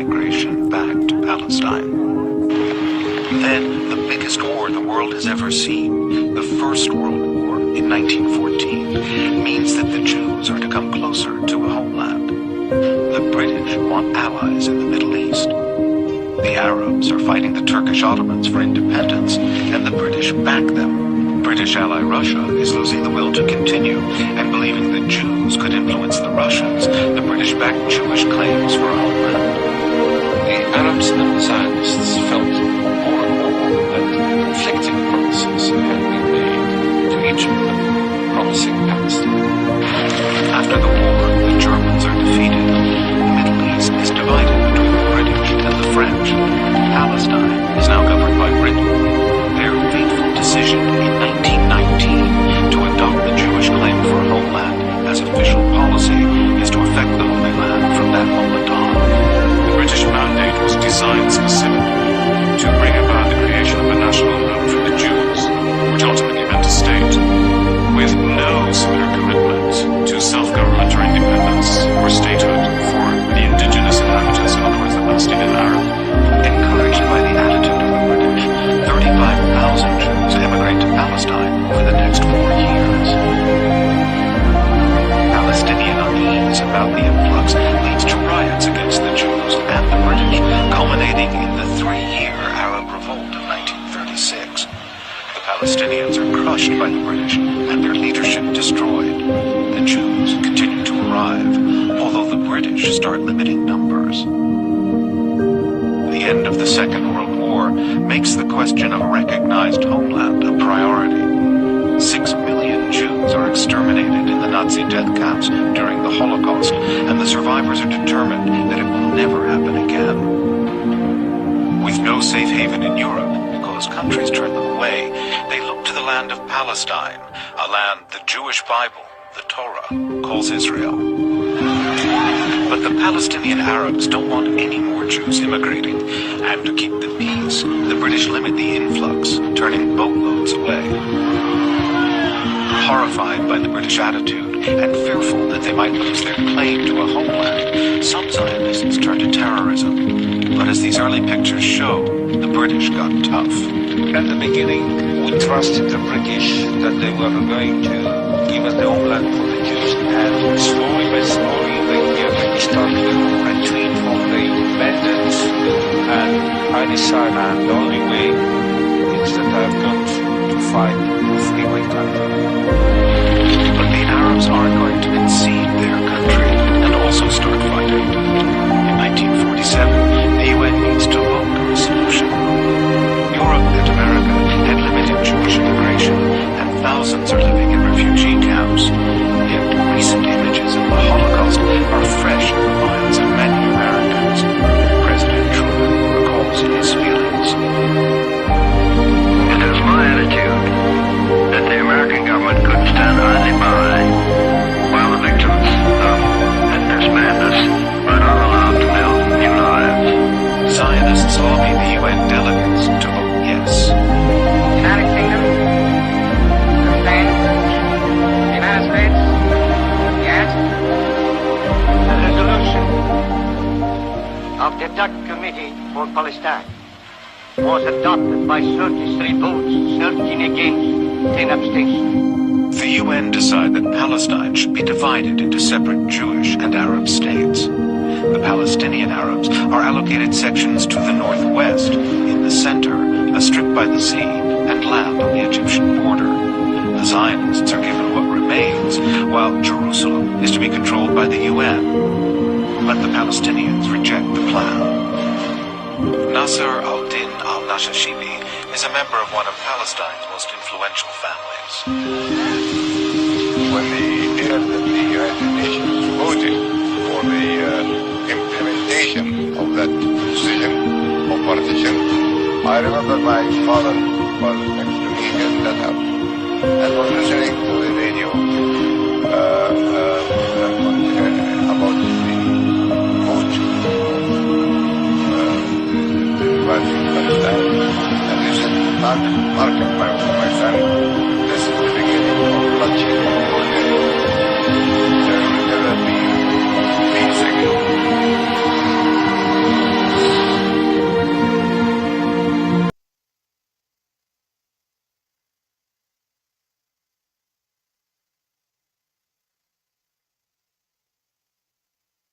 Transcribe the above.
migration back to Palestine. Then, the biggest war the world has ever seen, the First World War in 1914, means that the Jews are to come closer to a homeland. The British want allies in the Middle East. The Arabs are fighting the Turkish Ottomans for independence, and the British back them. British ally Russia is losing the will to continue, and believing the Jews could influence the Russians, the British back Jewish claims for a homeland. The Arabs and the Zionists felt more and more that conflicting promises had been made to each of them, promising Palestine. After the war, the Germans are defeated. The Middle East is divided between the British and the French. Palestine is now governed by Britain. Their fateful decision in 1919 to adopt the Jewish claim for a homeland as official policy is to affect the Holy Land from that moment on. The British mandate was designed specifically to bring about the creation of a national home for the Jews, which ultimately meant a state, with no similar commitment to self-government or independence or statehood for the indigenous inhabitants, in other words, the Palestinian Arab. Encouraged by the attitude of the British, 35,000 Jews emigrate to Palestine over the next 4 years. Palestinian unease about the influx leads to riots against the Jews and the British, culminating in the 3-year Arab Revolt of 1936. The Palestinians are crushed by the British and their leadership destroyed. The Jews continue to arrive, although the British start limiting numbers. The end of the Second World War makes the question of a recognized homeland a priority. 6 million Jews are exterminated in the Nazi death camps during the Holocaust, and the survivors are determined that it will never happen again. With no safe haven in Europe, because countries turn them away, they look to the land of Palestine, a land the Jewish Bible, the Torah, calls Israel. But the Palestinian Arabs don't want any more Jews immigrating, and to keep the peace, the British limit the influx, turning boatloads away. Horrified by the British attitude, and fearful that they might lose their claim to a homeland, some Zionists turn to terrorism. But as these early pictures show, the British got tough. At the beginning, we trusted the British that they were going to give us the homeland for the Jews, and slowly by slowly they started to retreat from the independence, and I decided that the only way is that I've got to fight to free my country. But the Arabs aren't going to concede their country and also start fighting. In 1947, the UN needs to vote on a solution. Europe and America had limited Jewish immigration, and thousands are living in refugee camps. Yet recent images of the Holocaust are fresh in the minds of many Americans. President Truman recalls his feelings. It is my attitude that the American government couldn't stand idly by while the victims of Hitler's madness were not allowed to build new lives. Zionists lobby the UN delegates to vote yes. United Kingdom, Spain, the United States, yes. The resolution of the Dutch Committee for Palestine was adopted by 33 votes, 13 against, 10 abstentions. The UN decide that Palestine should be divided into separate Jewish and Arab states. The Palestinian Arabs are allocated sections to the northwest, in the center, a strip by the sea, and land on the Egyptian border. The Zionists are given what remains, while Jerusalem is to be controlled by the UN. But the Palestinians reject the plan. Nasser al-Din al-Nashashibi is a member of one of Palestine's most influential families. When they heard that the United Nations voted for the implementation of that decision of partition, I remember my father was next to me when that happened and was listening to the radio about the vote of Palestine, and he said, Mark, my son,